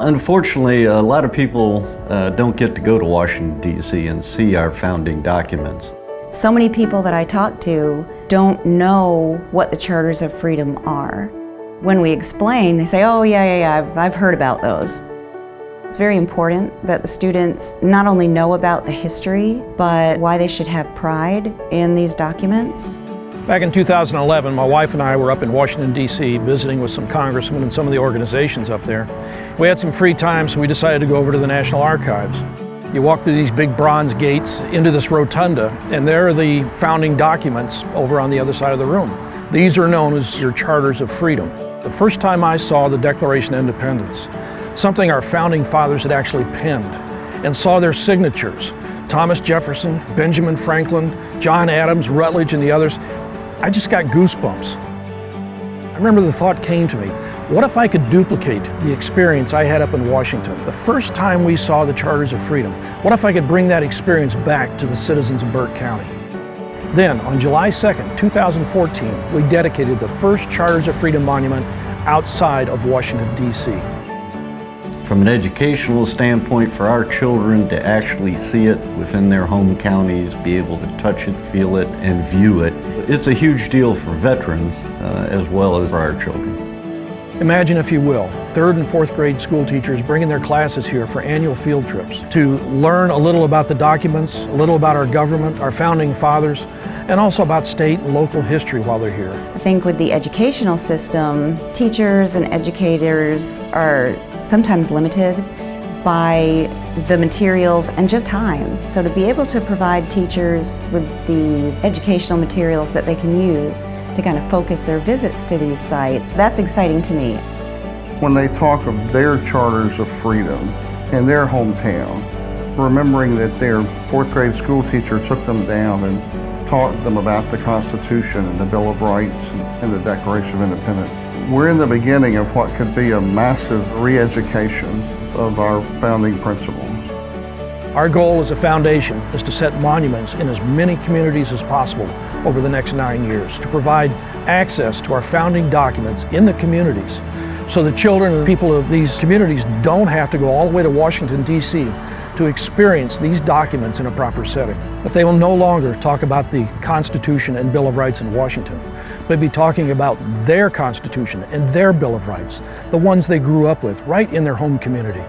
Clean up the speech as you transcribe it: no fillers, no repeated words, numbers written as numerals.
Unfortunately, a lot of people don't get to go to Washington, D.C. and see our founding documents. So many people that I talk to don't know what the Charters of Freedom are. When we explain, they say, oh yeah, I've heard about those. It's very important that the students not only know about the history, but why they should have pride in these documents. Back in 2011, my wife and I were up in Washington, D.C. visiting with some congressmen and some of the organizations up there. We had some free time, so we decided to go over to the National Archives. You walk through these big bronze gates into this rotunda, and there are the founding documents over on the other side of the room. These are known as your Charters of Freedom. The first time I saw the Declaration of Independence, something our founding fathers had actually penned, and saw their signatures, Thomas Jefferson, Benjamin Franklin, John Adams, Rutledge, and the others, I just got goosebumps. I remember the thought came to me, what if I could duplicate the experience I had up in Washington? The first time we saw the Charters of Freedom, what if I could bring that experience back to the citizens of Burke County? Then, on July 2nd, 2014, we dedicated the first Charters of Freedom monument outside of Washington, D.C. From an educational standpoint, for our children to actually see it within their home counties, be able to touch it, feel it, and view it, it's a huge deal for veterans as well as for our children. Imagine, if you will, 3rd and 4th grade school teachers bringing their classes here for annual field trips to learn a little about the documents, a little about our government, our founding fathers, and also about state and local history while they're here. I think with the educational system, teachers and educators are sometimes limited by the materials and just time. So to be able to provide teachers with the educational materials that they can use to kind of focus their visits to these sites, that's exciting to me. When they talk of their Charters of Freedom in their hometown, remembering that their 4th grade school teacher took them down and taught them about the Constitution and the Bill of Rights and the Declaration of Independence. We're in the beginning of what could be a massive re-education of our founding principles. Our goal as a foundation is to set monuments in as many communities as possible over the next 9 years to provide access to our founding documents in the communities so the children and people of these communities don't have to go all the way to Washington, D.C. to experience these documents in a proper setting. That they will no longer talk about the Constitution and Bill of Rights in Washington, but be talking about their Constitution and their Bill of Rights, the ones they grew up with right in their home community.